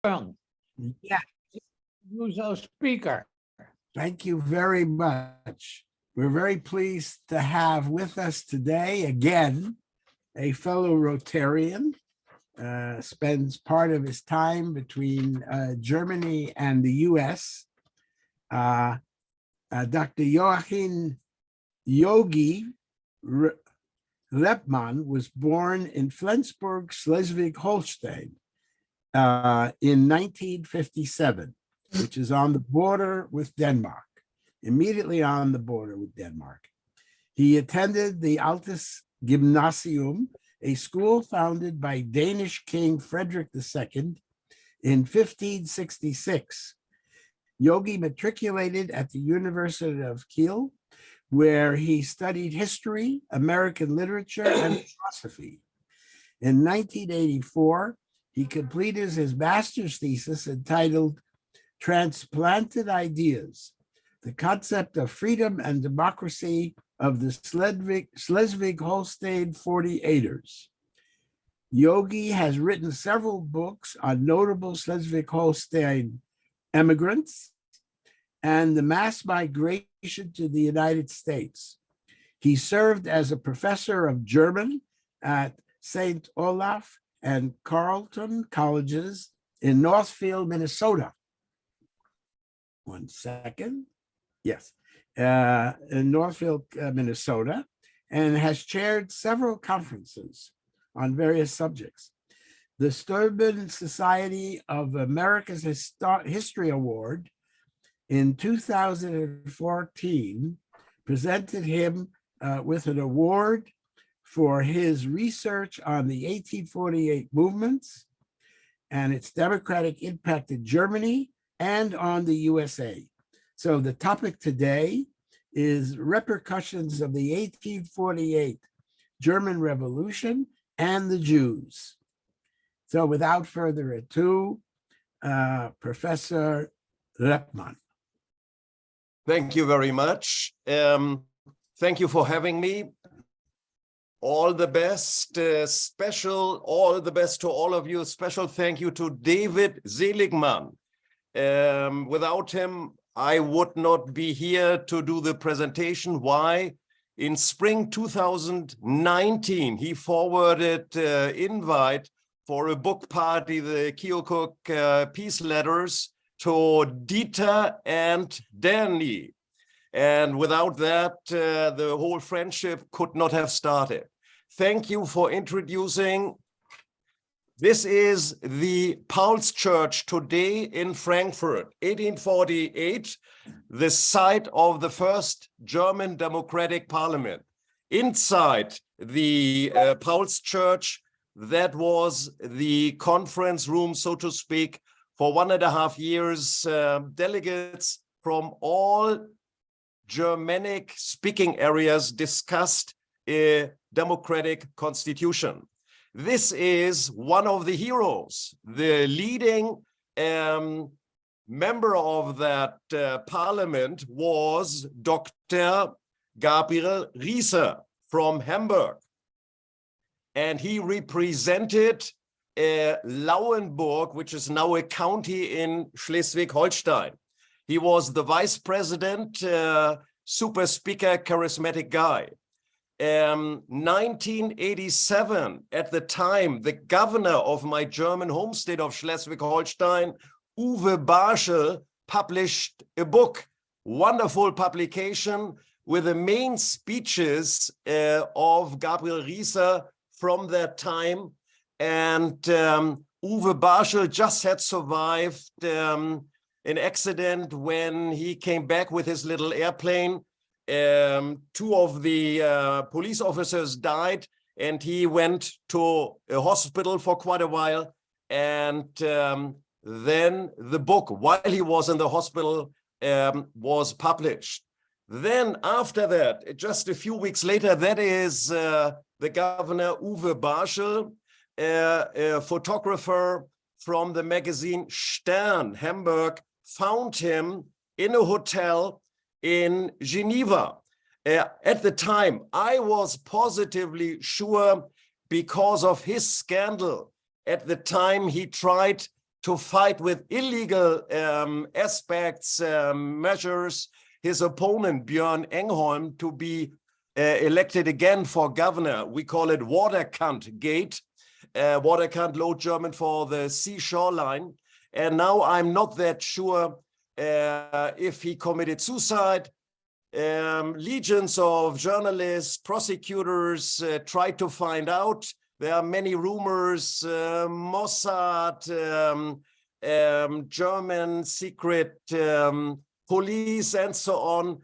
Yeah. Uso speaker. Thank you very much. We're very pleased to have with us today again a fellow Rotarian. Spends part of his time between Germany and the US. Dr. Joachim Yogi Lepman was born in Flensburg, Schleswig-Holstein in 1957, which is on the border with Denmark, immediately on the border with Denmark. He attended the Altes Gymnasium, a school founded by Danish King Frederick II in 1566. Yogi matriculated at the University of Kiel, where he studied history, American literature, and philosophy. In 1984, he completed his master's thesis entitled Transplanted Ideas, the Concept of Freedom and Democracy of the Schleswig-Holstein 48ers. Yogi has written several books on notable Schleswig-Holstein immigrants and the mass migration to the United States. He served as a professor of German at St. Olaf and Carleton colleges in Northfield, Minnesota. One second. Yes. In Northfield, Minnesota, and has chaired several conferences on various subjects. The Steuben Society of America's History Award in 2014 presented him with an award for his research on the 1848 movements and its democratic impact in Germany and on the USA. So the topic today is repercussions of the 1848 German Revolution and the Jews. So without further ado, Professor Lepman. Thank you very much. Thank you for having me. All the best, all the best to all of you. Special thank you to David Seligman. Without him, I would not be here to do the presentation. Why? In spring 2019, he forwarded invite for a book party, the Keokuk Peace Letters, to Dieter and Danny. And without that, the whole friendship could not have started. Thank you for introducing. This is the Paulskirchen today in Frankfurt, 1848, the site of the first German democratic parliament. Inside the Paulskirchen, that was the conference room, so to speak, for 1.5 years. Delegates from all Germanic speaking areas discussed a democratic constitution. This is one of the heroes. The leading member of that parliament was Dr. Gabriel Riesser from Hamburg. And he represented Lauenburg, which is now a county in Schleswig-Holstein. He was the vice president, super speaker, charismatic guy. 1987, at the time, the governor of my German home state of Schleswig-Holstein, Uwe Barschel, published a book, wonderful publication with the main speeches of Gabriel Riesser from that time. And Uwe Barschel just had survived an accident when he came back with his little airplane. 2 of the police officers died, and he went to a hospital for quite a while. And then the book, while he was in the hospital, was published. Then after that, just a few weeks later, that is the governor, Uwe Barschel, a photographer from the magazine Stern, Hamburg, found him in a hotel in Geneva. At the time, I was positively sure because of his scandal. At the time, he tried to fight with illegal aspects, measures, his opponent, Björn Engholm, to be elected again for governor. We call it Waterkant Gate, Waterkant, Low German for the seashore line. And now I'm not that sure if he committed suicide. Legions of journalists, prosecutors tried to find out. There are many rumors, Mossad, German secret police and so on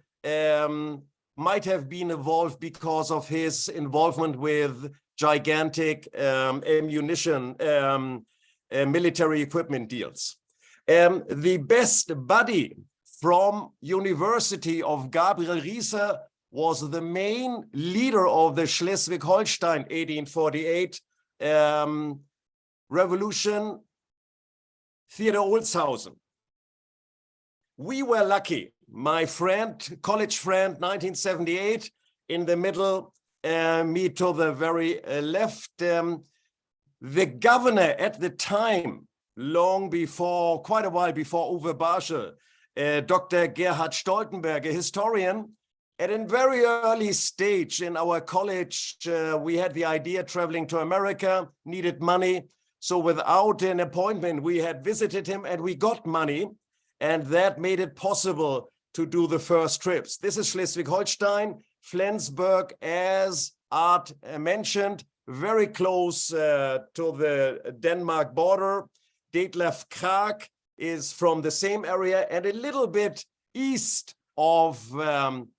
might have been involved because of his involvement with gigantic ammunition, military equipment deals. The best buddy from University of Gabriel Riesser was the main leader of the Schleswig-Holstein 1848 revolution, Theodor Olshausen. We were lucky. My friend, college friend, 1978, in the middle, me to the very left. The governor at the time, long before, quite a while before Uwe Barschel, Dr. Gerhard Stoltenberg, a historian, at a very early stage in our college, we had the idea traveling to America, needed money. So without an appointment, we had visited him and we got money. And that made it possible to do the first trips. This is Schleswig-Holstein, Flensburg, as Art mentioned, very close to the Denmark border. Detlef Krag is from the same area and a little bit east of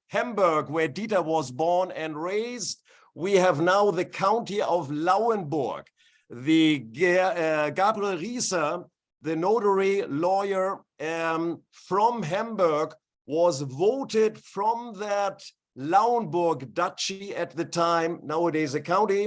Hamburg, where Dieter was born and raised. We have now the county of Lauenburg. The Gabriel Riesser, the notary lawyer from Hamburg, was voted from that Lauenburg duchy at the time, nowadays a county,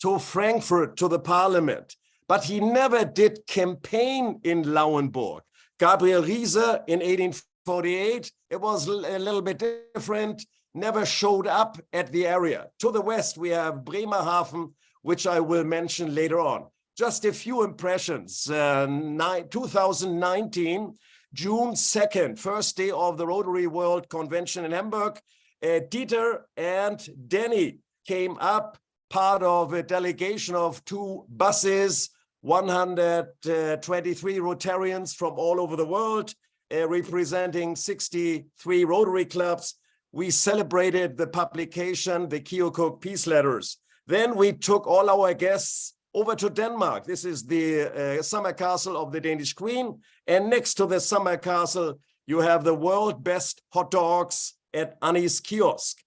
to Frankfurt, to the parliament. But he never did campaign in Lauenburg. Gabriel Riesser in 1848, it was a little bit different, never showed up at the area. To the west, we have Bremerhaven, which I will mention later on. Just a few impressions. 2019, June 2nd, first day of the Rotary World Convention in Hamburg. Dieter and Danny came up, part of a delegation of 2 buses, 123 Rotarians from all over the world, representing 63 Rotary clubs. We celebrated the publication, the Keokuk Peace Letters. Then we took all our guests over to Denmark. This is the summer castle of the Danish Queen. And next to the summer castle, you have the world best hot dogs at Annie's kiosk.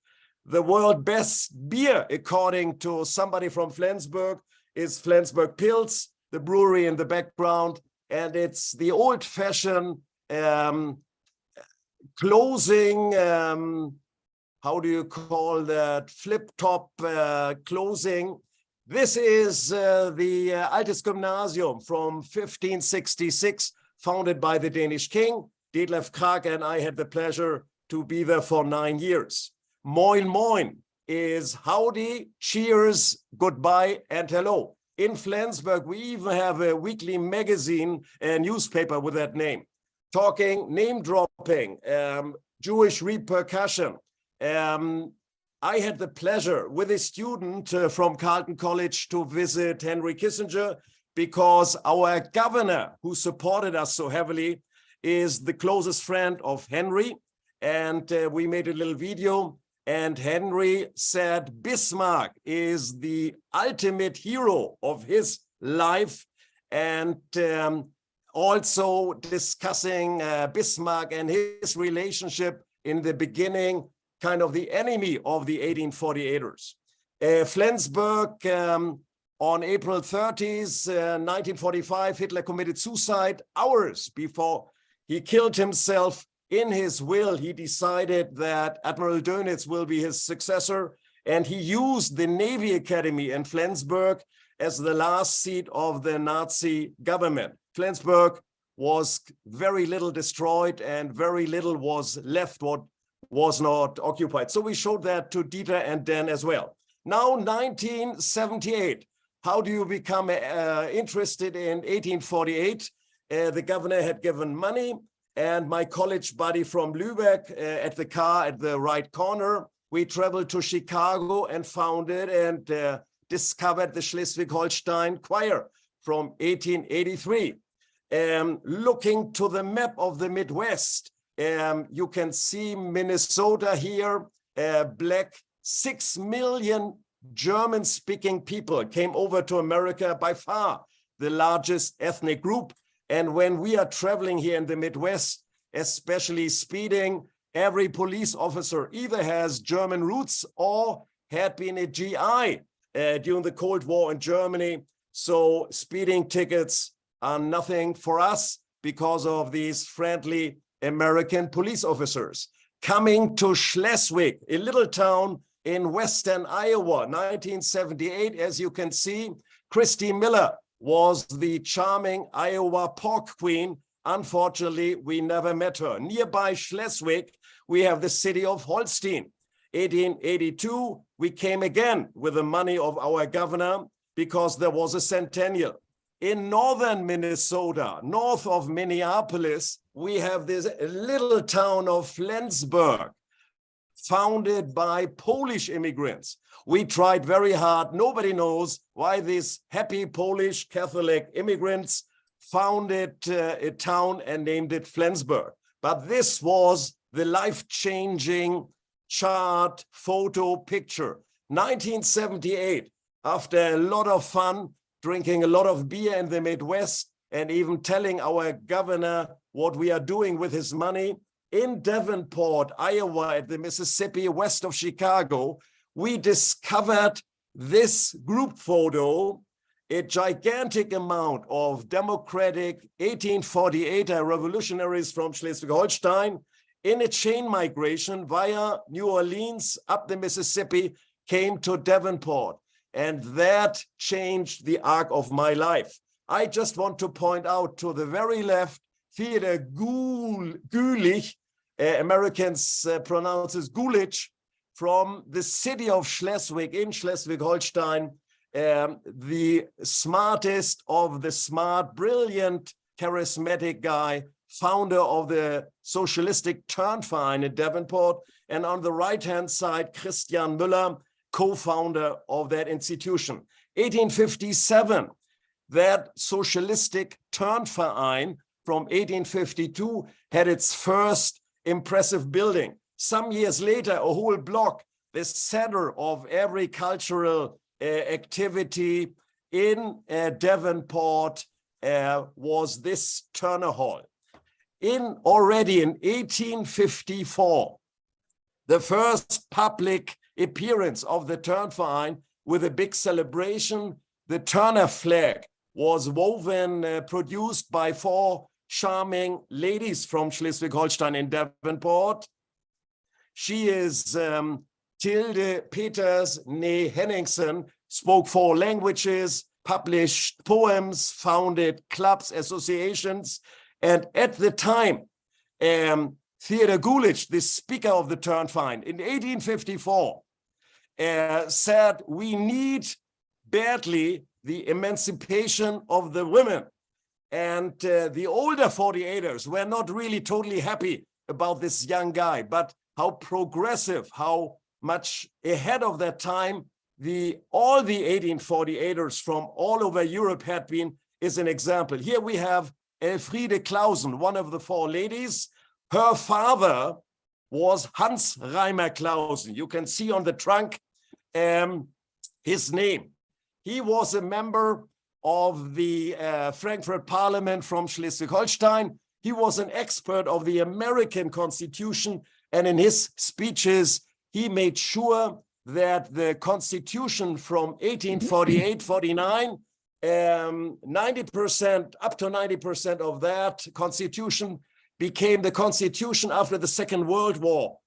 The world best beer, according to somebody from Flensburg, is Flensburg Pils, the brewery in the background. And it's the old-fashioned closing, how do you call that, flip-top closing. This is the Altes Gymnasium from 1566, founded by the Danish king. Detlef Krag and I had the pleasure to be there for 9 years. Moin Moin is howdy, cheers, goodbye, and hello. In Flensburg, we even have a weekly magazine and newspaper with that name. Talking, name dropping, Jewish Repercussion. I had the pleasure with a student from Carleton College to visit Henry Kissinger, because our governor, who supported us so heavily, is the closest friend of Henry. And we made a little video, and Henry said Bismarck is the ultimate hero of his life. And also discussing Bismarck and his relationship in the beginning, kind of the enemy of the 1848ers. Flensburg, on April 30th, 1945, Hitler committed suicide. Hours before he killed himself, in his will, he decided that Admiral Dönitz will be his successor, and he used the Navy Academy in Flensburg as the last seat of the Nazi government. Flensburg was very little destroyed and very little was left what was not occupied. So we showed that to Dieter and Dan as well. Now, 1978. How do you become interested in 1848? The governor had given money, and my college buddy from Lübeck at the car at the right corner, we traveled to Chicago and founded and discovered the Schleswig-Holstein choir from 1883. Looking to the map of the Midwest, you can see Minnesota here, black. 6 million German-speaking people came over to America, by far the largest ethnic group. And when we are traveling here in the Midwest, especially speeding, every police officer either has German roots or had been a GI during the Cold War in Germany. So speeding tickets are nothing for us because of these friendly American police officers. Coming to Schleswig, a little town in western Iowa, 1978, as you can see, Christy Miller was the charming Iowa pork queen. Unfortunately, we never met her. Nearby Schleswig, we have the city of Holstein. 1882, we came again with the money of our governor because there was a centennial. In northern Minnesota, north of Minneapolis, we have this little town of Flensburg, founded by Polish immigrants. We tried very hard. Nobody knows why these happy Polish Catholic immigrants founded a town and named it Flensburg. But this was the life-changing chart, photo, picture. 1978, after a lot of fun, drinking a lot of beer in the Midwest, and even telling our governor what we are doing with his money, in Davenport, Iowa, at the Mississippi, west of Chicago, we discovered this group photo, a gigantic amount of democratic 1848 revolutionaries from Schleswig-Holstein in a chain migration via New Orleans up the Mississippi, came to Davenport. And that changed the arc of my life. I just want to point out to the very left, Theodor Gulich, Americans pronounce it Gulich, from the city of Schleswig in Schleswig-Holstein, the smartest of the smart, brilliant, charismatic guy, founder of the socialistic Turnverein in Davenport. And on the right-hand side, Christian Müller, co-founder of that institution. 1857, that socialistic Turnverein from 1852 had its first impressive building. Some years later, a whole block, the center of every cultural activity in Davenport was this Turner Hall. Already in 1854, the first public appearance of the Turnverein with a big celebration, the Turner flag was woven, produced by 4 charming ladies from Schleswig-Holstein in Davenport. She is Tilde Peters Nee Henningsen, spoke 4 languages, published poems, founded clubs, associations. And at the time, Theodor Gulich, the speaker of the Turnverein in 1854, said we need badly the emancipation of the women. And the older 48ers were not really totally happy about this young guy, but how progressive, how much ahead of that time all the 1848ers from all over Europe had been, is an example. Here we have Elfriede Clausen, one of the 4 ladies. Her father was Hans Reimer Clausen. You can see on the trunk his name. He was a member of the Frankfurt Parliament from Schleswig-Holstein. He was an expert of the American Constitution, and in his speeches, he made sure that the Constitution from 1848-49, 90%, up to 90% of that Constitution became the Constitution after the Second World War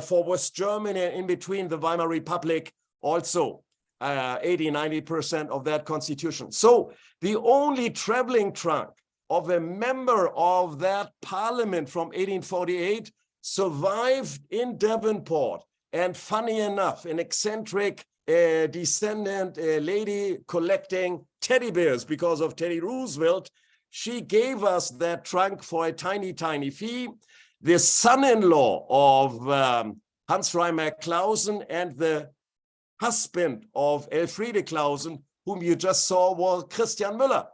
for West Germany, and in between the Weimar Republic also. 80-90% of that Constitution. So the only traveling trunk of a member of that parliament from 1848 survived in Davenport. And funny enough, an eccentric descendant, a lady collecting teddy bears because of Teddy Roosevelt, She gave us that trunk for a tiny, tiny fee. The son-in-law of Hans Reimer Clausen and the husband of Elfriede Clausen, whom you just saw, was Christian Müller.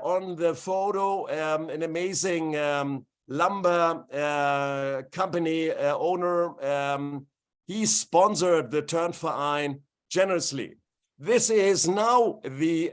On the photo, an amazing lumber company owner. He sponsored the Turnverein generously. This is now the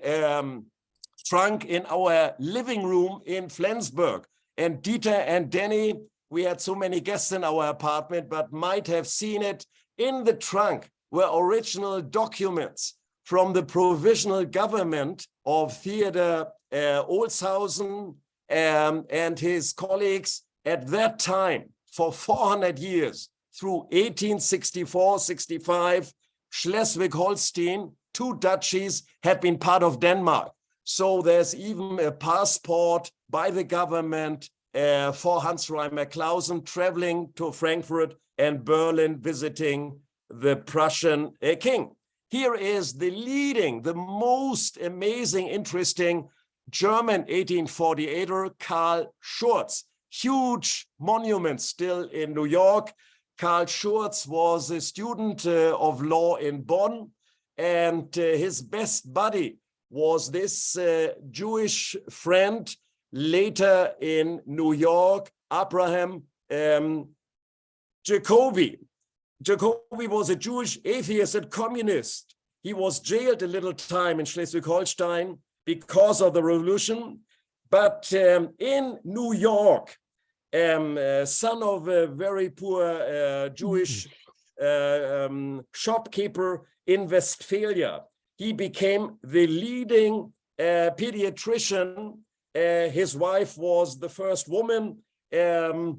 trunk in our living room in Flensburg. And Dieter and Danny, we had so many guests in our apartment, but might have seen it. In the trunk were original documents from the provisional government of Theodor Olshausen and his colleagues at that time. For 400 years, through 1864-65, Schleswig-Holstein, 2 duchies, had been part of Denmark. So there's even a passport by the government for Hans Reimer Clausen traveling to Frankfurt and Berlin visiting the Prussian king. Here is the leading, the most amazing, interesting German 1848er, Karl Schurz. Huge monument still in New York. Karl Schurz was a student of law in Bonn, and his best buddy was this Jewish friend later in New York, Abraham Jacobi. Jacobi was a Jewish atheist and communist. He was jailed a little time in Schleswig-Holstein because of the revolution. But in New York, son of a very poor Jewish shopkeeper in Westphalia, he became the leading pediatrician. His wife was the first woman, a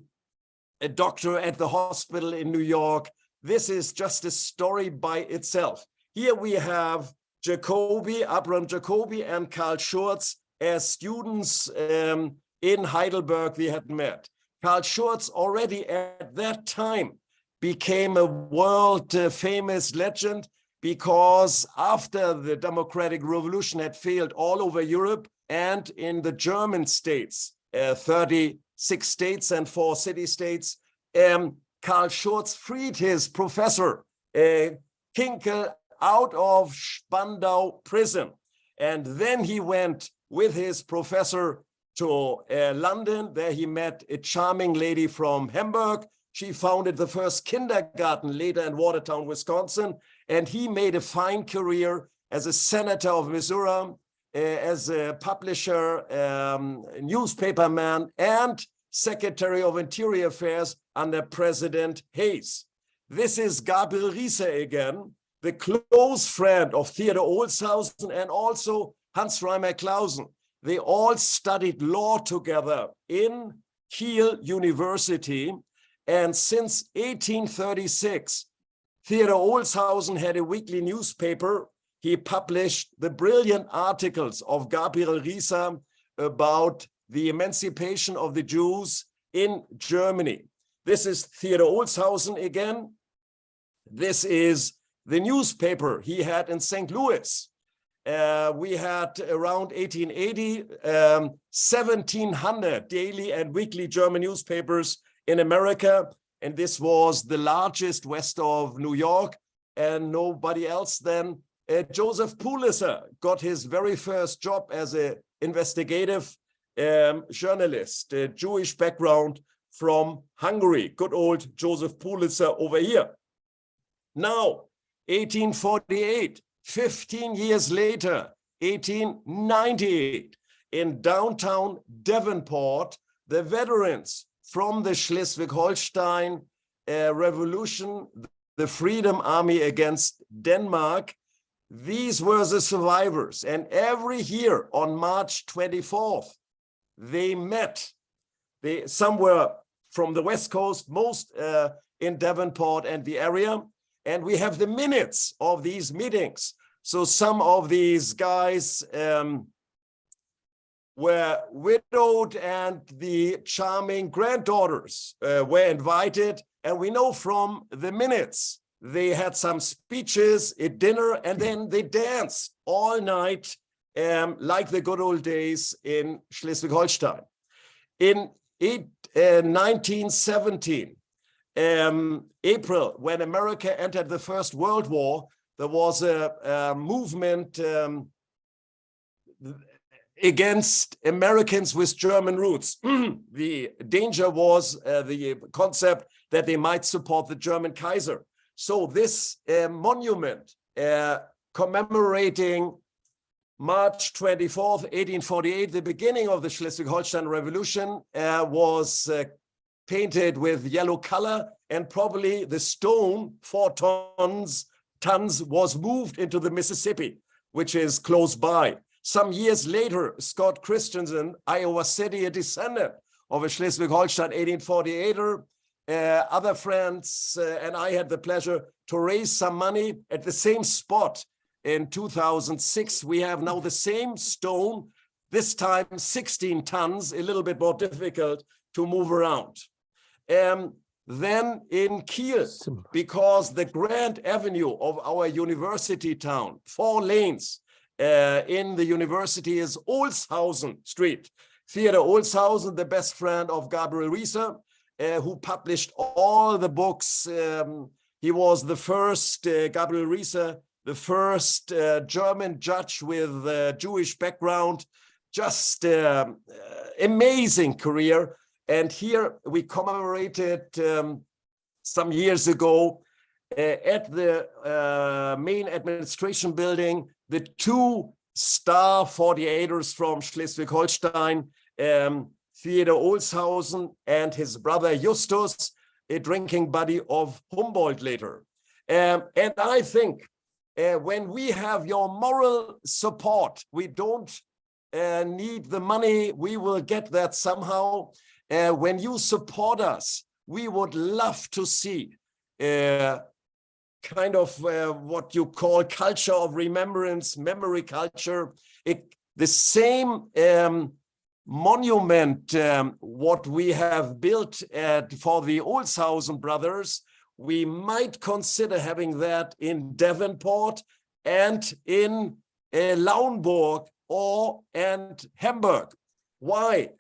doctor at the hospital in New York. This is just a story by itself. Here we have Jacobi, Abraham Jacobi, and Karl Schurz as students in Heidelberg they had met. Karl Schurz already at that time became a world famous legend, because after the democratic revolution had failed all over Europe and in the German states, 36 states and 4 city-states, Karl Schurz freed his professor, Kinkel, out of Spandau prison. And then he went with his professor to London. There he met a charming lady from Hamburg. She founded the first kindergarten later in Watertown, Wisconsin. And he made a fine career as a senator of Missouri, as a publisher, newspaperman, and Secretary of Interior Affairs under President Hayes. This is Gabriel Riesser again, the close friend of Theodor Olshausen and also Hans Reimer Clausen. They all studied law together in Kiel University. And since 1836, Theodor Olshausen had a weekly newspaper. He published the brilliant articles of Gabriel Riesser about the emancipation of the Jews in Germany. This is Theodor Olshausen again. This is the newspaper he had in St. Louis. We had around 1880, 1,700 daily and weekly German newspapers in America. And this was the largest west of New York, and nobody else than Joseph Pulitzer got his very first job as an investigative journalist, a Jewish background from Hungary. Good old Joseph Pulitzer over here. Now, 1848, 15 years later, 1898, in downtown Davenport, the veterans from the Schleswig-Holstein revolution, the Freedom Army against Denmark, these were the survivors. And every year on March 24th, they met. Some were from the West Coast, most in Davenport and the area. And we have the minutes of these meetings. So some of these guys were widowed, and the charming granddaughters were invited. And we know from the minutes, they had some speeches at dinner, and then they danced all night like the good old days in Schleswig-Holstein. In 1917, April, when America entered the First World War, there was a movement against Americans with German roots. The danger was the concept that they might support the German Kaiser. So this monument commemorating March 24th, 1848, the beginning of the Schleswig-Holstein Revolution, was painted with yellow color, and probably the stone, 4 tons, was moved into the Mississippi, which is close by. Some years later, Scott Christensen, Iowa City, a descendant of a Schleswig-Holstein 1848er, other friends and I had the pleasure to raise some money at the same spot. In 2006, we have now the same stone, this time 16 tons, a little bit more difficult to move around. Then in Kiel, because the Grand Avenue of our university town, 4 lanes in the university, is Olshausen Street. Theodor Olshausen, the best friend of Gabriel Riesser, who published all the books. He was the first, Gabriel Riesser, the first German judge with Jewish background, just amazing career. And here we commemorated some years ago at the main administration building, the 2 star 48ers from Schleswig-Holstein, Theodor Olshausen and his brother Justus, a drinking buddy of Humboldt later. And I think when we have your moral support, we don't need the money, we will get that somehow. When you support us, we would love to see kind of what you call culture of remembrance, memory culture. The same monument, what we have built for the Olshausen brothers, we might consider having that in Davenport and in Lauenburg and Hamburg. Why?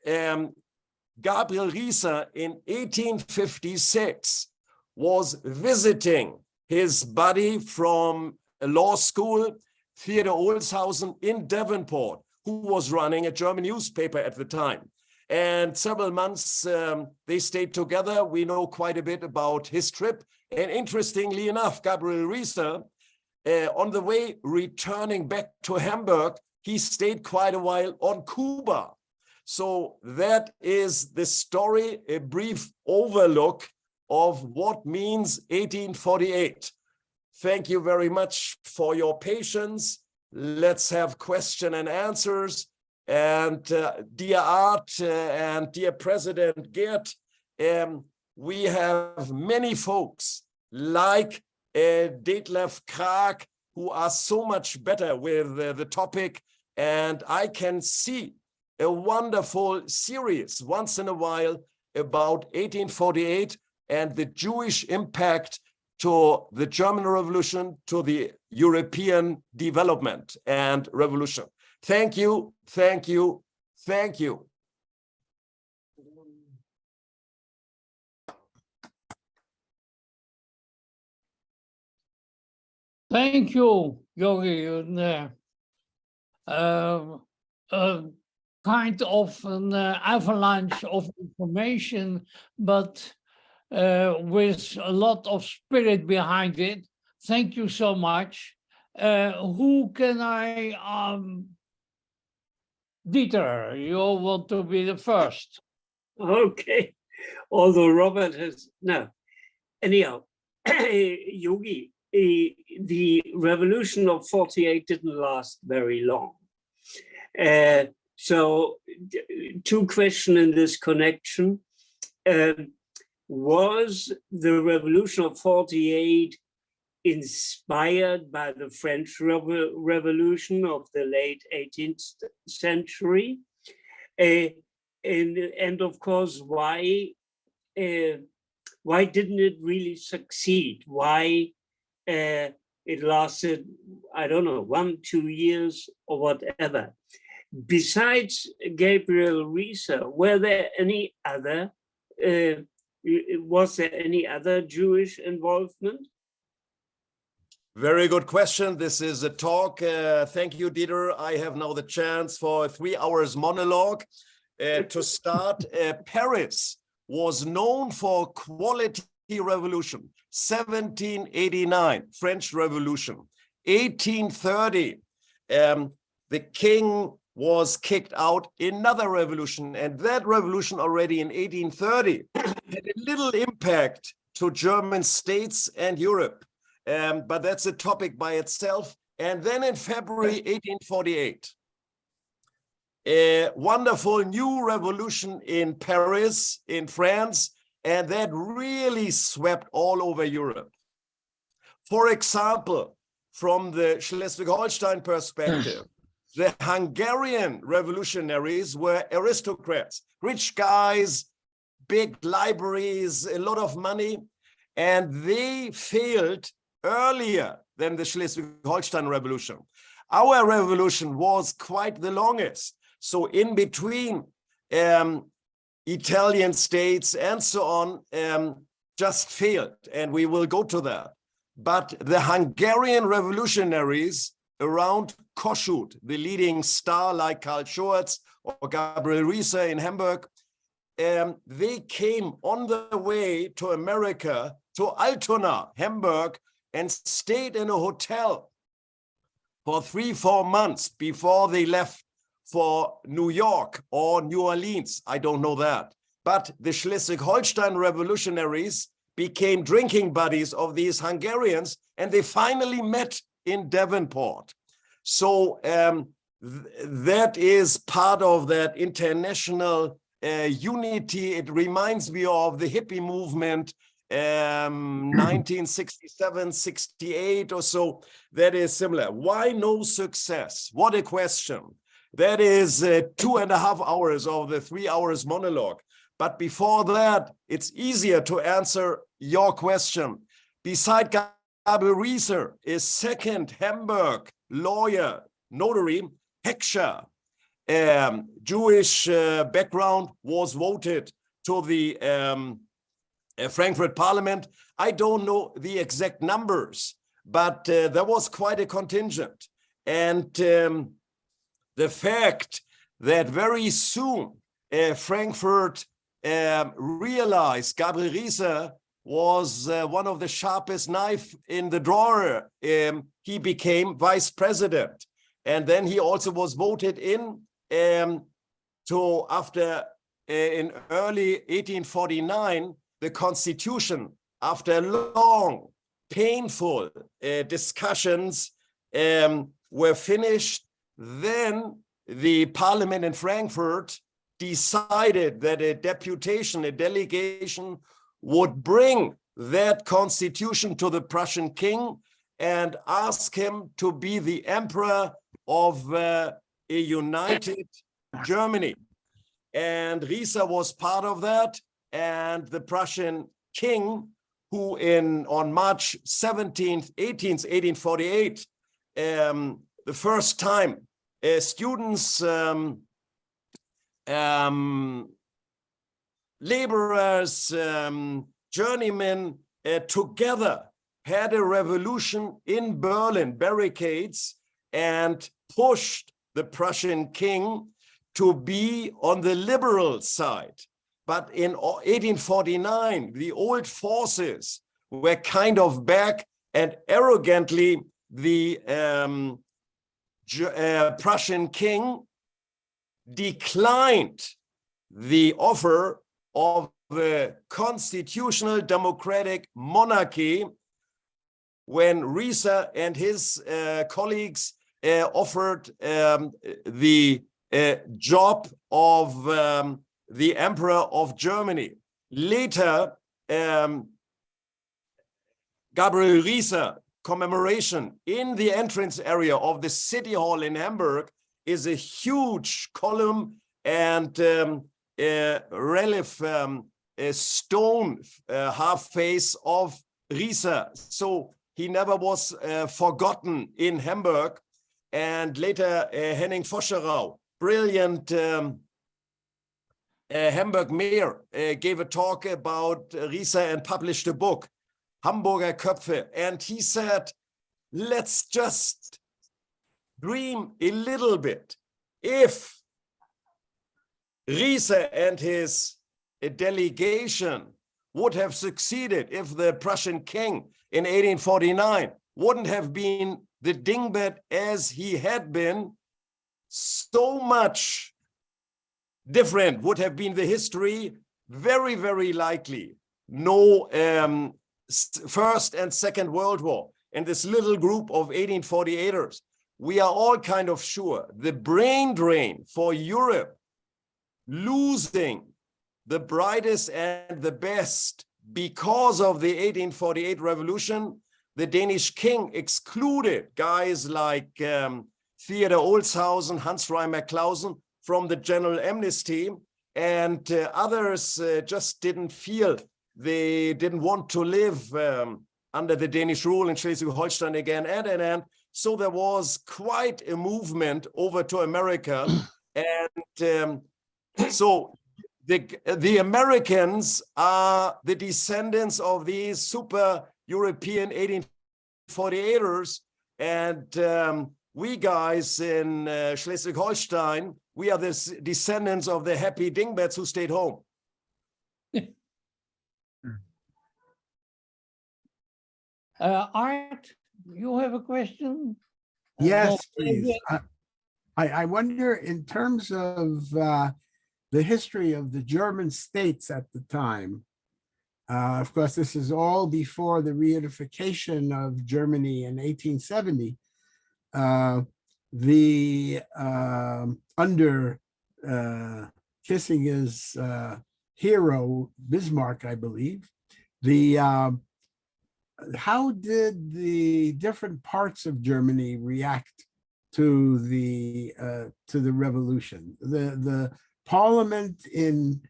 Gabriel Riesser in 1856 was visiting his buddy from a law school, Theodor Olshausen, in Davenport, who was running a German newspaper at the time. And several months they stayed together. We know quite a bit about his trip. And interestingly enough, Gabriel Riesser, on the way returning back to Hamburg, he stayed quite a while on Cuba. So that is the story, a brief overlook of what means 1848. Thank you very much for your patience. Let's have question and answers. And dear Art and dear President Gerd, we have many folks like Detlef Krag who are so much better with the topic. And I can see a wonderful series once in a while about 1848 and the Jewish impact to the German Revolution, to the European development and revolution. Thank you, thank you, thank you. Thank you, Yogi. Kind of an avalanche of information, but with a lot of spirit behind it. Thank you so much. Who can I, Dieter, you want to be the first? Okay, although Robert has, no. Anyhow, Yogi, the revolution of 48 didn't last very long. So 2 questions in this connection. Was the revolution of 48 inspired by the French Revolution of the late 18th century? And of course, why didn't it really succeed? Why it lasted, I don't know, 1-2 years or whatever. Besides Gabriel Riesser, were there any other, was there any other Jewish involvement? Very good question. This is a talk. Thank you, Dieter. I have now the chance for a 3 hours monologue. To start, Paris was known for quality revolution. 1789, French Revolution. 1830, the king was kicked out, another revolution. And that revolution already in 1830 had a little impact to German states and Europe. But that's a topic by itself. And then in February 1848, a wonderful new revolution in Paris, in France, and that really swept all over Europe. For example, from the Schleswig-Holstein perspective, the Hungarian revolutionaries were aristocrats, rich guys, big libraries, a lot of money, and they failed earlier than the Schleswig-Holstein revolution. Our revolution was quite the longest. So in between Italian states and so on just failed, and we will go to that. But the Hungarian revolutionaries around Kossuth, the leading star like Karl Schurz or Gabriel Riesser in Hamburg, they came on the way to America, to Altona, Hamburg, and stayed in a hotel for 3-4 months before they left for New York or New Orleans. I don't know that. But the Schleswig-Holstein revolutionaries became drinking buddies of these Hungarians, and they finally met in Davenport. So that is part of that international unity. It reminds me of the hippie movement, 1967, 68 or so. That is similar. Why no success? What a question. That is 2.5 hours of the 3 hours monologue. But before that, it's easier to answer your question. Beside Gabriel Riesser is second Hamburg lawyer, notary, Heckscher, Jewish background, was voted to the Frankfurt Parliament. I don't know the exact numbers, but there was quite a contingent. And the fact that very soon Frankfurt realized Gabriel Riesser was one of the sharpest knife in the drawer, he became vice president. And then he also was voted in to, after in early 1849, the Constitution, after long, painful discussions were finished. Then the parliament in Frankfurt decided that a deputation, a delegation, would bring that constitution to the Prussian king and ask him to be the emperor of a united Germany. And Riesser was part of that. And the Prussian king, who on March 17th, 1848, the first time students, laborers, journeymen together had a revolution in Berlin, barricades, and pushed the Prussian king to be on the liberal side. But in 1849, the old forces were kind of back, and arrogantly the Prussian king declined the offer of the constitutional democratic monarchy when Riesser and his colleagues offered the job of the Emperor of Germany. Later, Gabriel Riesser commemoration in the entrance area of the City Hall in Hamburg is a huge column and relief, a stone half face of Riesser. So he never was forgotten in Hamburg. And later, Henning Foscherau, brilliant Hamburg mayor, gave a talk about Riesser and published a book, Hamburger Köpfe. And he said, let's just dream a little bit. If Riesser and his delegation would have succeeded, if the Prussian king in 1849 wouldn't have been the dingbat as he had been, so much different would have been the history. Very, very likely no First and Second World War. And this little group of 1848ers, we are all kind of sure the brain drain for Europe, losing the brightest and the best because of the 1848 revolution. The Danish king excluded guys like Theodor Olshausen, Hans Reimer Clausen from the general amnesty, and others just didn't feel, they didn't want to live under the Danish rule in Schleswig-Holstein again, and so there was quite a movement over to America. And so the Americans are the descendants of these super European 1848ers, and we guys in Schleswig-Holstein, we are the descendants of the happy dingbats who stayed home. Art, you have a question? Yes, please. I wonder, in terms of the history of the German states at the time, of course, this is all before the reunification of Germany in 1870. Under Kissinger's hero, Bismarck, I believe, how did the different parts of Germany react to the revolution? The parliament in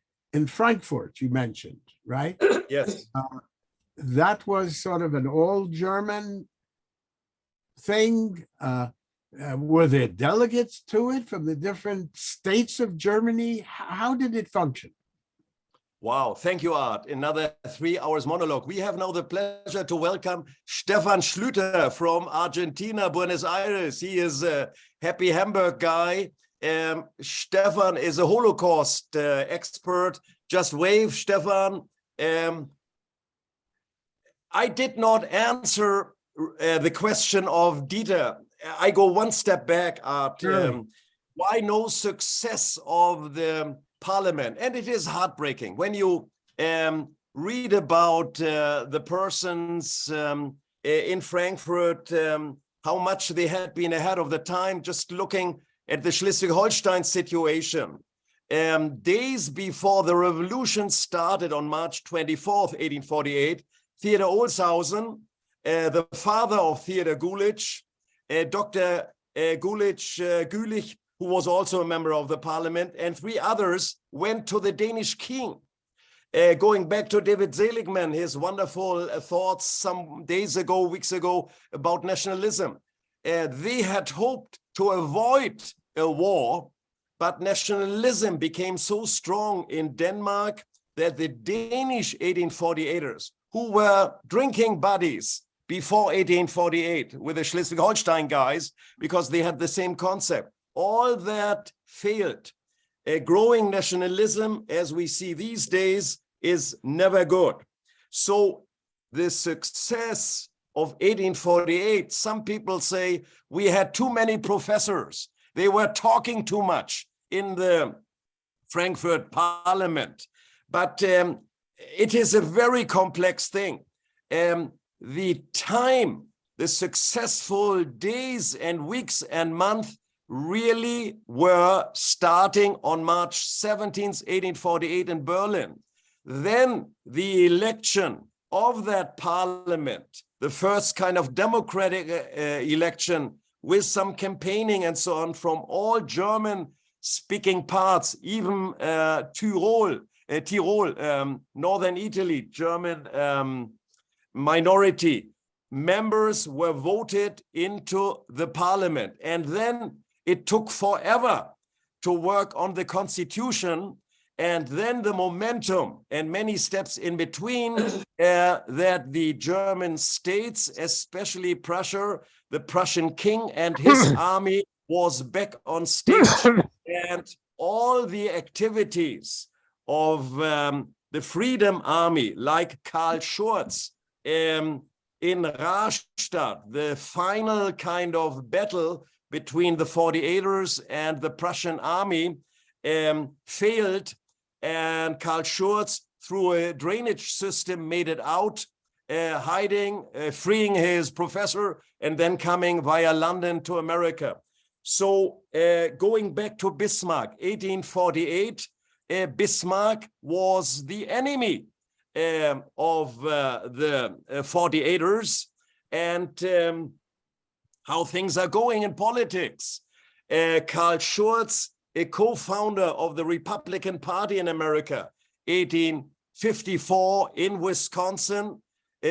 Frankfurt, you mentioned, right? Yes. That was sort of an all German thing. Were there delegates to it from the different states of Germany? How did it function? Wow, thank you, Art. Another 3 hours monologue. We have now the pleasure to welcome Stefan Schlüter from Argentina, Buenos Aires. He is a happy Hamburg guy. Stefan is a Holocaust expert. Just wave, Stefan. I did not answer the question of Dieter. I go one step back, Art. Why no success of the parliament? And it is heartbreaking when you read about the persons in Frankfurt, how much they had been ahead of the time, just looking at the Schleswig-Holstein situation. Days before the revolution started on March 24th, 1848, Theodor Olshausen, the father of Theodor Gulich, Dr. Gulich, who was also a member of the parliament, and 3 others went to the Danish king. Going back to David Seligman, his wonderful thoughts some days ago, weeks ago, about nationalism. They had hoped to avoid a war, but nationalism became so strong in Denmark that the Danish 1848ers, who were drinking buddies before 1848 with the Schleswig-Holstein guys, because they had the same concept, all that failed. A growing nationalism, as we see these days, is never good. So the success of 1848, some people say we had too many professors. They were talking too much in the Frankfurt Parliament. But it is a very complex thing. The time, the successful days and weeks and months really were starting on March 17th, 1848 in Berlin. Then the election of that parliament, the first kind of democratic election with some campaigning and so on from all German-speaking parts, even Tyrol, Northern Italy, German minority. members were voted into the parliament. And then it took forever to work on the constitution, and then the momentum and many steps in between that the German states, especially Prussia, the Prussian king and his army was back on stage. And all the activities of the Freedom Army, like Karl Schurz in Rastatt, the final kind of battle between the 48ers and the Prussian army, failed, and Karl Schurz, through a drainage system, made it out, hiding, freeing his professor, and then coming via London to America. So going back to Bismarck, 1848, Bismarck was the enemy of the 48ers, and how things are going in politics. Karl Schurz, a co-founder of the Republican Party in America, 1854 in Wisconsin,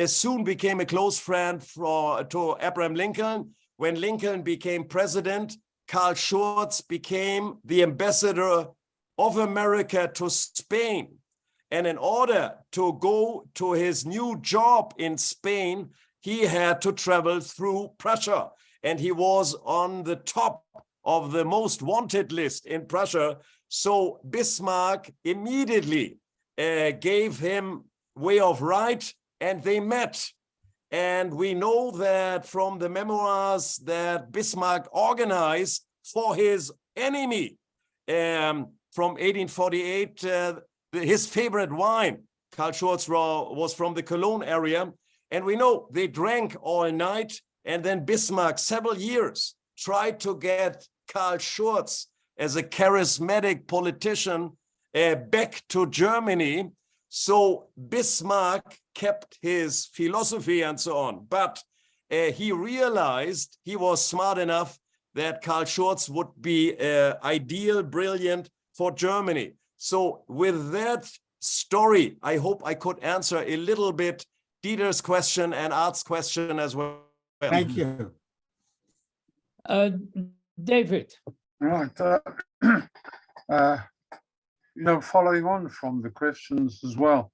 soon became a close friend to Abraham Lincoln. When Lincoln became president, Karl Schurz became the ambassador of America to Spain. And in order to go to his new job in Spain, he had to travel through Prussia. And he was on the top of the most wanted list in Prussia. So Bismarck immediately gave him way of right, and they met. And we know that from the memoirs that Bismarck organized for his enemy from 1848, his favorite wine, Karl Schurz, was from the Cologne area. And we know they drank all night, and then Bismarck, several years, tried to get Karl Schurz as a charismatic politician back to Germany. So Bismarck kept his philosophy and so on, but he realized he was smart enough that Karl Schurz would be ideal, brilliant for Germany. So with that story, I hope I could answer a little bit Dieter's question and Art's question as well. Thank you. David. Right. Following on from the questions as well,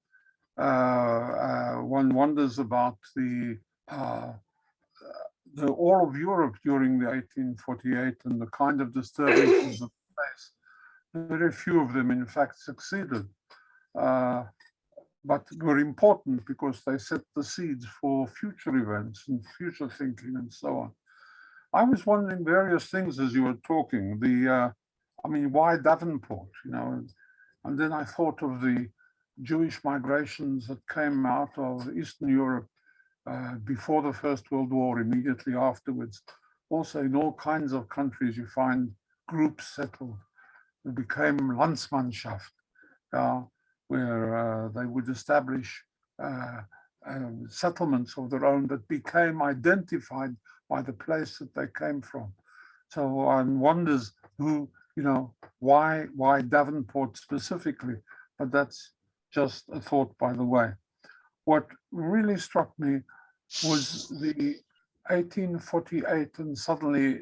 one wonders about the all of Europe during the 1848 and the kind of disturbances that took place. Very few of them, in fact, succeeded, but were important because they set the seeds for future events and future thinking and so on. I was wondering various things as you were talking. Why Davenport? And then I thought of the Jewish migrations that came out of Eastern Europe before the First World War, immediately afterwards. Also, in all kinds of countries, you find groups settled. It became Landsmannschaft, where they would establish settlements of their own that became identified by the place that they came from. So one wonders why Davenport specifically, but that's just a thought by the way. What really struck me was the 1848, and suddenly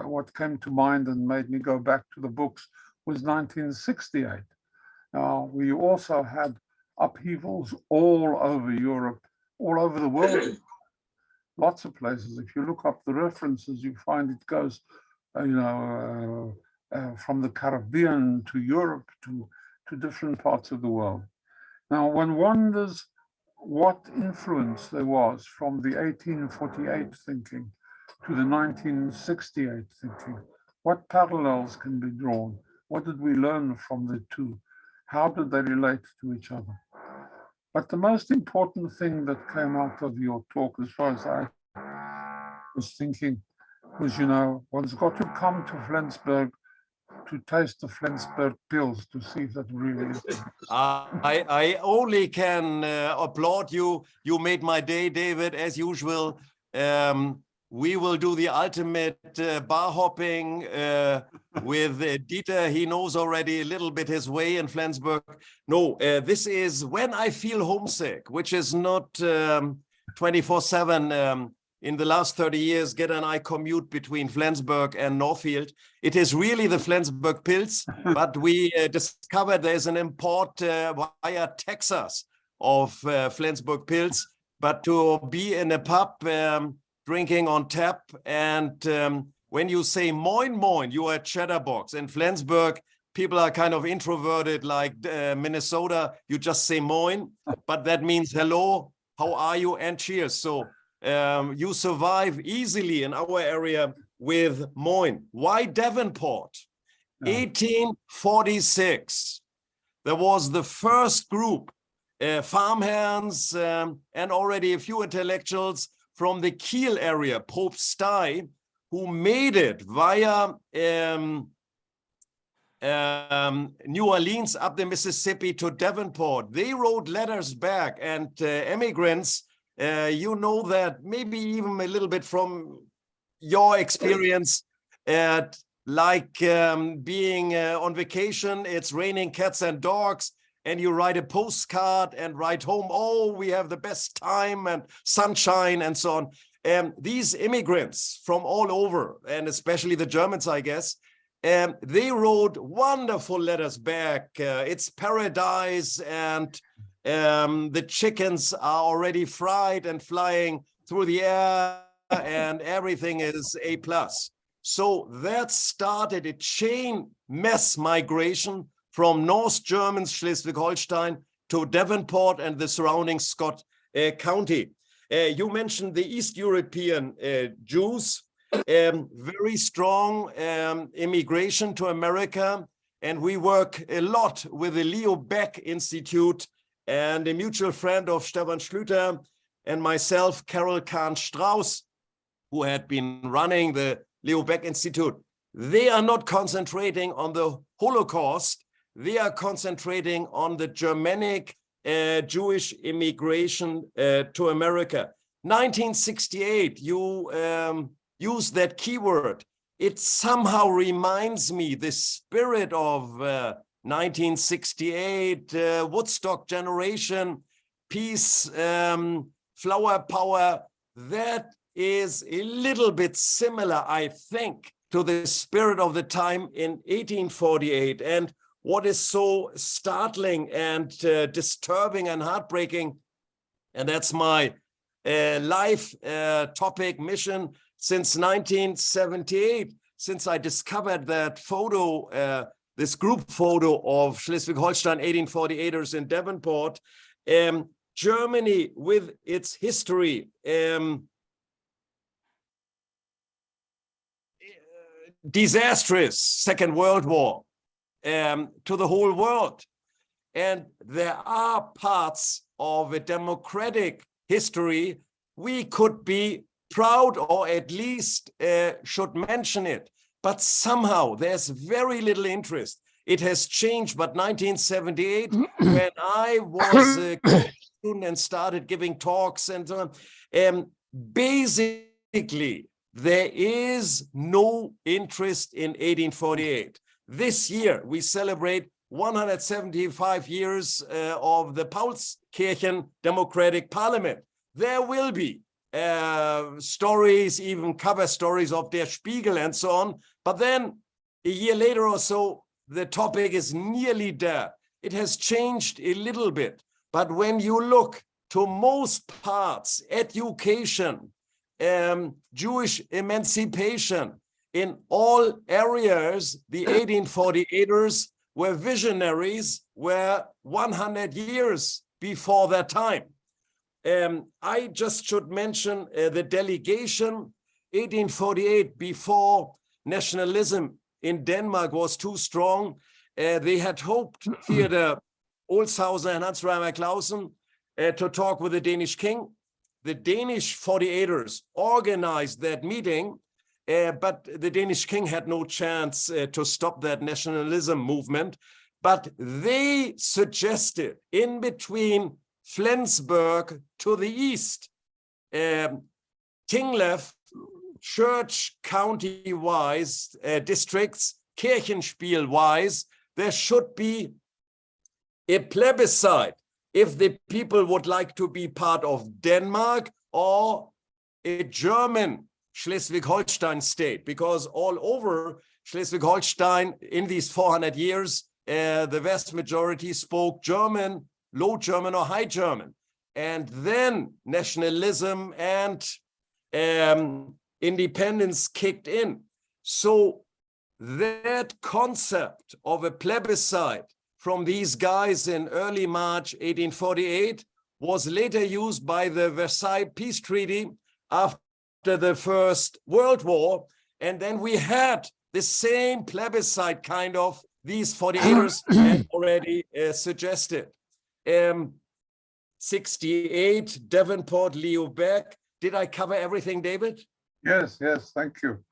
what came to mind and made me go back to the books was 1968. Now, we also had upheavals all over Europe, all over the world, lots of places. If you look up the references, you find it goes, from the Caribbean to Europe to different parts of the world. Now, one wonders what influence there was from the 1848 thinking to the 1968 thinking. What parallels can be drawn? What did we learn from the two? How did they relate to each other? But the most important thing that came out of your talk, as far as I was thinking, was, one's got to come to Flensburg to taste the Flensburg pills to see if that really is. I only can applaud you. You made my day, David, as usual. We will do the ultimate bar hopping with Dieter. He knows already a little bit his way in Flensburg. No, this is when I feel homesick, which is not 24/7 in the last 30 years, Get and I commute between Flensburg and Northfield. It is really the Flensburg Pils, but we discovered there's an import via Texas of Flensburg Pils, but to be in a pub drinking on tap, and when you say moin moin, you are a chatterbox. In Flensburg, people are kind of introverted, like Minnesota, you just say moin, but that means hello, how are you, and cheers. So you survive easily in our area with moin. Why Davenport? 1846, there was the first group, farmhands and already a few intellectuals from the Kiel area, Propstei, who made it via New Orleans up the Mississippi to Davenport. They wrote letters back, and immigrants, you know that maybe even a little bit from your experience, like being on vacation, it's raining cats and dogs, and you write a postcard and write home, oh, we have the best time and sunshine and so on. These immigrants from all over, and especially the Germans, I guess, they wrote wonderful letters back. It's paradise, and the chickens are already fried and flying through the air, and everything is A+. So that started a chain mass migration from North German Schleswig-Holstein to Davenport and the surrounding Scott County. You mentioned the East European Jews, very strong immigration to America, and we work a lot with the Leo Baeck Institute, and a mutual friend of Stefan Schlüter and myself, Carol Kahn-Strauss, who had been running the Leo Baeck Institute. They are not concentrating on the Holocaust, they are concentrating on the Germanic Jewish immigration to America. 1968, you use that keyword. It somehow reminds me the spirit of 1968, Woodstock generation, peace, flower power. That is a little bit similar, I think, to the spirit of the time in 1848. And what is so startling and disturbing and heartbreaking, and that's my life topic mission since 1978, since I discovered that photo, this group photo of Schleswig-Holstein 1848ers in Davenport. Germany, with its history, disastrous Second World War, to the whole world. And there are parts of a democratic history we could be proud, or at least should mention it. But somehow there's very little interest. It has changed, but 1978, when I was a student and started giving talks and so on, basically there is no interest in 1848. This year, we celebrate 175 years of the Paulskirchen Democratic Parliament. There will be stories, even cover stories of Der Spiegel and so on. But then a year later or so, the topic is nearly there. It has changed a little bit. But when you look to most parts, education, Jewish emancipation, in all areas, the 1848ers were visionaries, were 100 years before their time. I just should mention the delegation, 1848, before nationalism in Denmark was too strong. They had hoped, Theodor Olshausen and Hans Reimer Clausen, to talk with the Danish king. The Danish 48ers organized that meeting, but the Danish king had no chance to stop that nationalism movement. But they suggested, in between Flensburg to the east, Tinglev, church county-wise, districts, Kirchenspiel-wise, there should be a plebiscite if the people would like to be part of Denmark or a German Schleswig-Holstein state, because all over Schleswig-Holstein in these 400 years, the vast majority spoke German, Low German or High German. And then nationalism and independence kicked in. So that concept of a plebiscite from these guys in early March 1848 was later used by the Versailles Peace Treaty after the First World War. And then we had the same plebiscite kind of these 48ers had already suggested. 68, Davenport, Leo Beck. Did I cover everything, David? Yes, yes, thank you.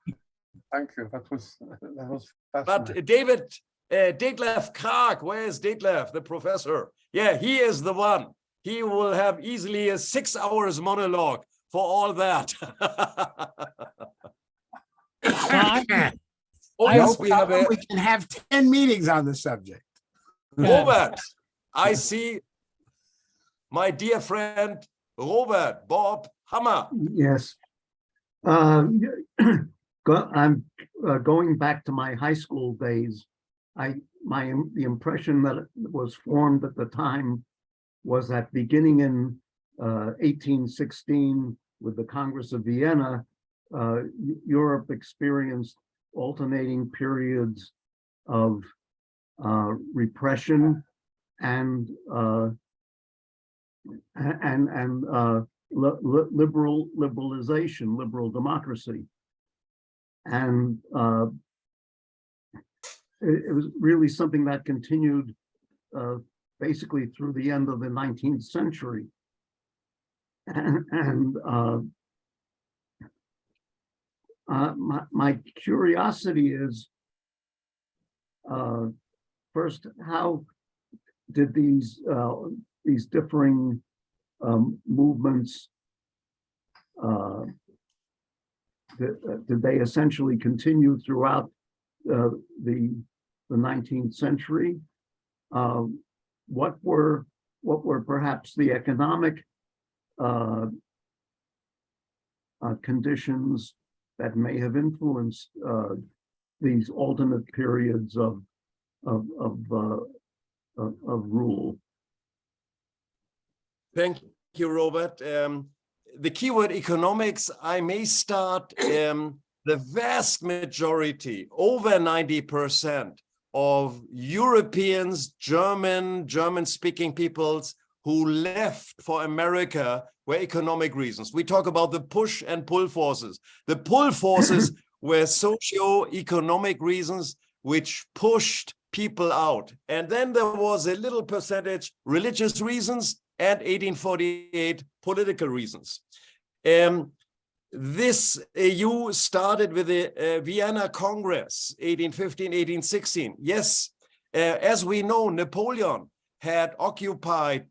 Thank you. That was fascinating. But David, Detlef Krag, where is Detlef, the professor? Yeah, he is the one. He will have easily a 6 hours monologue for all that. Oh, yes, we have We can have 10 meetings on the subject. Robert. I see my dear friend, Robert, Bob Hammer. Yes. I'm going back to my high school days. The impression that was formed at the time was that beginning in 1816 with the Congress of Vienna, Europe experienced alternating periods of repression and liberalization, liberal democracy. And it was really something that continued basically through the end of the 19th century. My curiosity is, first, how did these differing movements, did they essentially continue throughout the 19th century? What were perhaps the economic conditions that may have influenced these alternate periods of rule? Thank you, Robert. The keyword economics, I may start. The vast majority, over 90% of Europeans, German-speaking peoples who left for America were economic reasons. We talk about the push and pull forces. The pull forces were socio-economic reasons which pushed people out. And then there was a little percentage religious reasons and 1848 political reasons. This EU started with the Vienna Congress, 1815, 1816. Yes, as we know, Napoleon had occupied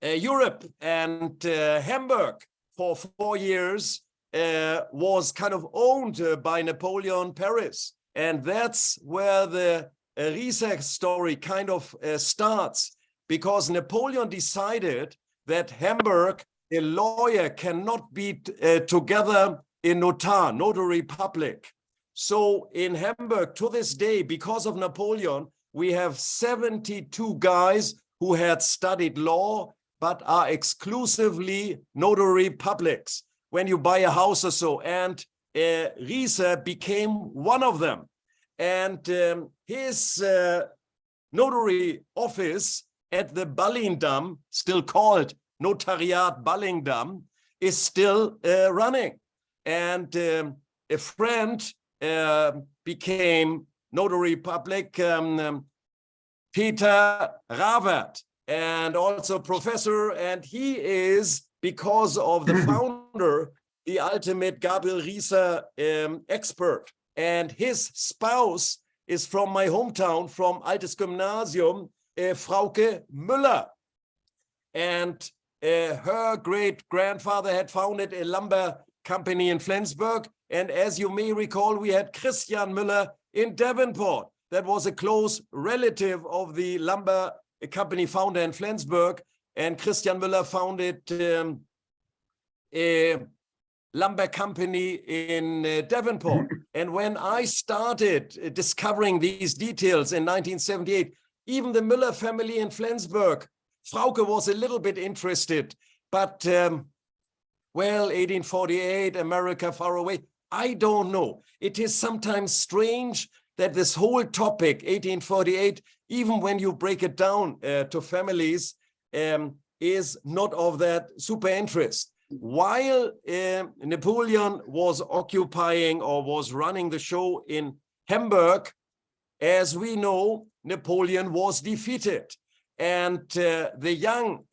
Europe, and Hamburg for 4 years was kind of owned by Napoleon Paris. And that's where the Riesser story kind of starts, because Napoleon decided that Hamburg, a lawyer cannot be together in notary public. So in Hamburg to this day, because of Napoleon, we have 72 guys who had studied law, but are exclusively notary publics when you buy a house or so. And Riesser became one of them. And his notary office at the Ballingdam, still called Notariat Ballingdam, is still running. And a friend became notary public, Peter Ravert, and also professor. And he is, because of the founder, the ultimate Gabriel Riesser expert. And his spouse is from my hometown, from Altes Gymnasium, Frauke Müller. And her great-grandfather had founded a lumber company in Flensburg. And as you may recall, we had Christian Müller in Davenport. That was a close relative of the lumber company founder in Flensburg. And Christian Müller founded lumber company in Davenport. And when I started discovering these details in 1978, even the Müller family in Flensburg, Frauke was a little bit interested, but well, 1848, America far away, I don't know. It is sometimes strange that this whole topic, 1848, even when you break it down to families, is not of that super interest. While Napoleon was occupying or was running the show in Hamburg, as we know, Napoleon was defeated. And the young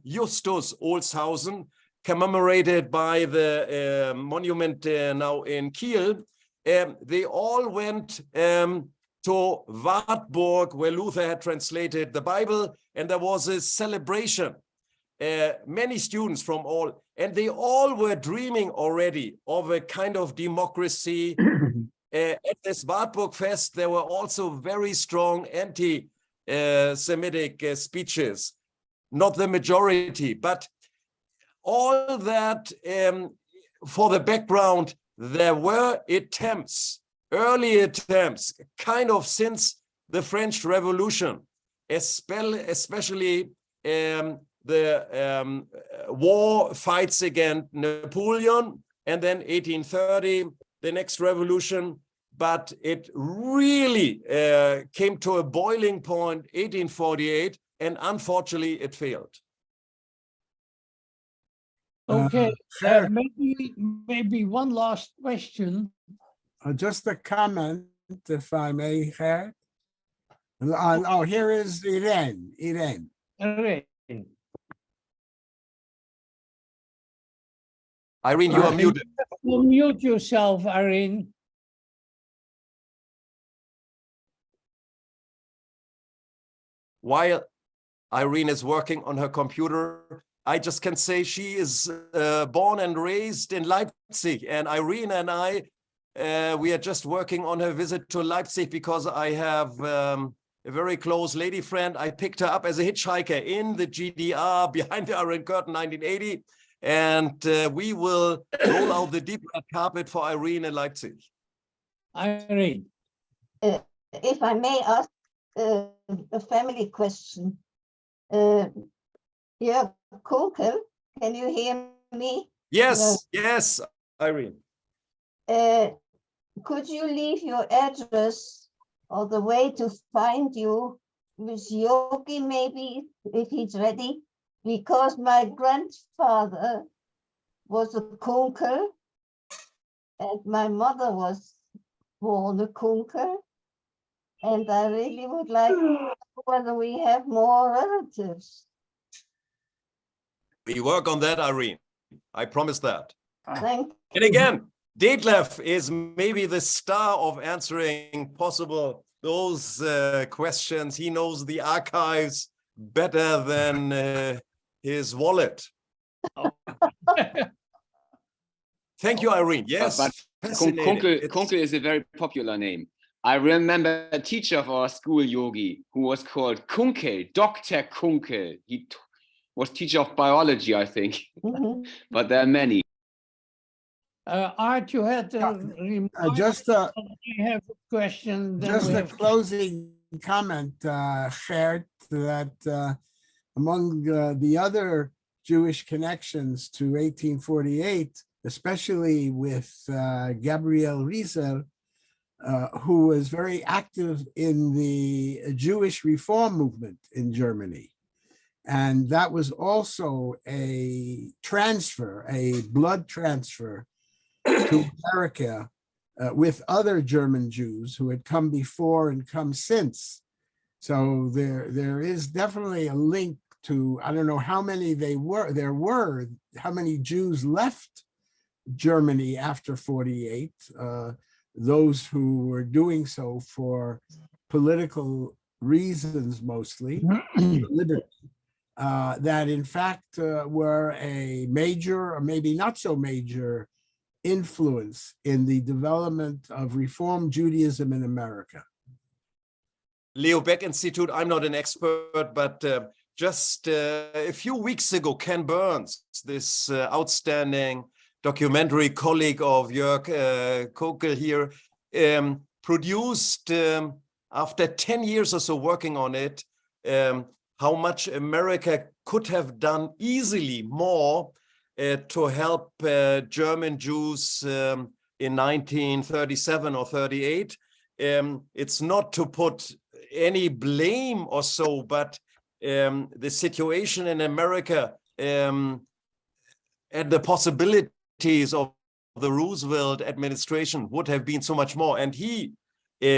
Justus Olshausen, commemorated by the monument now in Kiel, they all went to Wartburg, where Luther had translated the Bible, and there was a celebration. Many students from all, and they all were dreaming already of a kind of democracy. At this Wartburg Fest, there were also very strong anti-Semitic speeches, not the majority, but all that for the background, there were attempts, early attempts, kind of since the French Revolution, especially the war fights against Napoleon, and then 1830, the next revolution. But it really came to a boiling point, 1848, and unfortunately it failed. Okay, Sure. maybe one last question. Just a comment, if I may, Gert. Oh, here is Irene. Irene. Irene. Irene, you are muted. Mute yourself, Irene. While Irene is working on her computer, I just can say she is born and raised in Leipzig, and Irene and I, we are just working on her visit to Leipzig because I have a very close lady friend. I picked her up as a hitchhiker in the GDR behind the Iron Curtain 1980, and we will roll out the deep red carpet for Irene in Leipzig. Irene. If I may ask a family question. Jörg Kunkel, can you hear me? Yes, yes, Irene. Could you leave your address or the way to find you with Yogi, maybe, if he's ready? Because my grandfather was a Kunkel and my mother was born a Kunkel. And I really would like to know whether we have more relatives. We work on that, Irene. I promise that. Thank you. And again, Detlef is maybe the star of answering possible those questions. He knows the archives better than his wallet. Thank you, Irene. Yes. But Kunkel is a very popular name. I remember a teacher of our school, Yogi, who was called Kunkel, Dr. Kunkel. He was teacher of biology, I think, but there are many. Art, you had Just I have a question. Just a closing comment, Gert, that among the other Jewish connections to 1848, especially with Gabriel Riesser, who was very active in the Jewish reform movement in Germany. And that was also a transfer, a blood transfer to America with other German Jews who had come before and come since. So there is definitely a link to, I don't know how many how many Jews left Germany after 48, those who were doing so for political reasons mostly, liberty, that in fact were a major or maybe not so major influence in the development of Reform Judaism in America. Leo Baeck Institute, I'm not an expert, but just a few weeks ago, Ken Burns, this outstanding documentary colleague of Jörg Kokel here, produced, after 10 years or so working on it, how much America could have done easily more to help German Jews in 1937 or 38. It's not to put any blame or so, but the situation in America and the possibilities of the Roosevelt administration would have been so much more. And he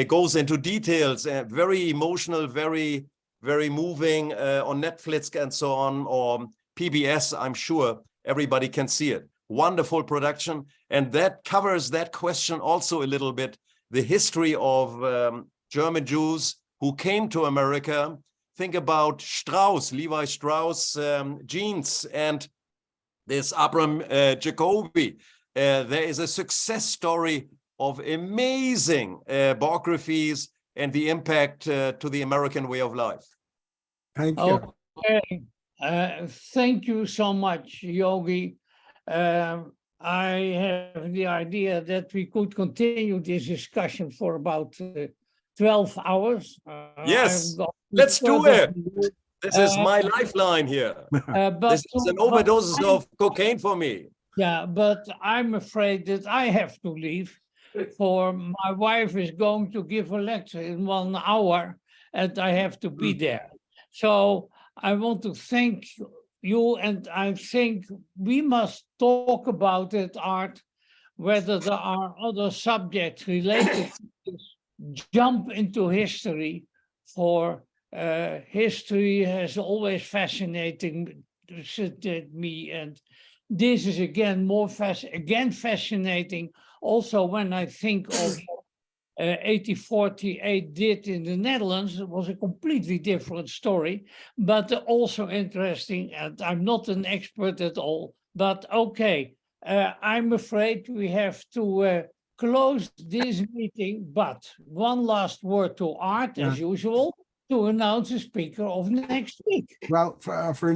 goes into details, very emotional, very, very moving on Netflix and so on, or PBS, I'm sure everybody can see it. Wonderful production. And that covers that question also a little bit, the history of German Jews who came to America. Think about Strauss, Levi Strauss jeans, and this Abram Jacobi. There is a success story of amazing biographies and the impact to the American way of life. Thank you. Okay, thank you so much, Yogi. I have the idea that we could continue this discussion for about 12 hours. Yes, let's do it. This is my lifeline here. But This is an overdose of cocaine for me. Yeah, but I'm afraid that I have to leave, for my wife is going to give a lecture in 1 hour, and I have to be there. So I want to thank you, and I think we must talk about it, Art, whether there are other subjects related to this jump into history, for history has always fascinated me, and this is again fascinating. Also, when I think of 1848 did in the Netherlands, it was a completely different story, but also interesting. And I'm not an expert at all, but okay. I'm afraid we have to close this meeting, but one last word to Art, as usual, to announce the speaker of next week. Well, for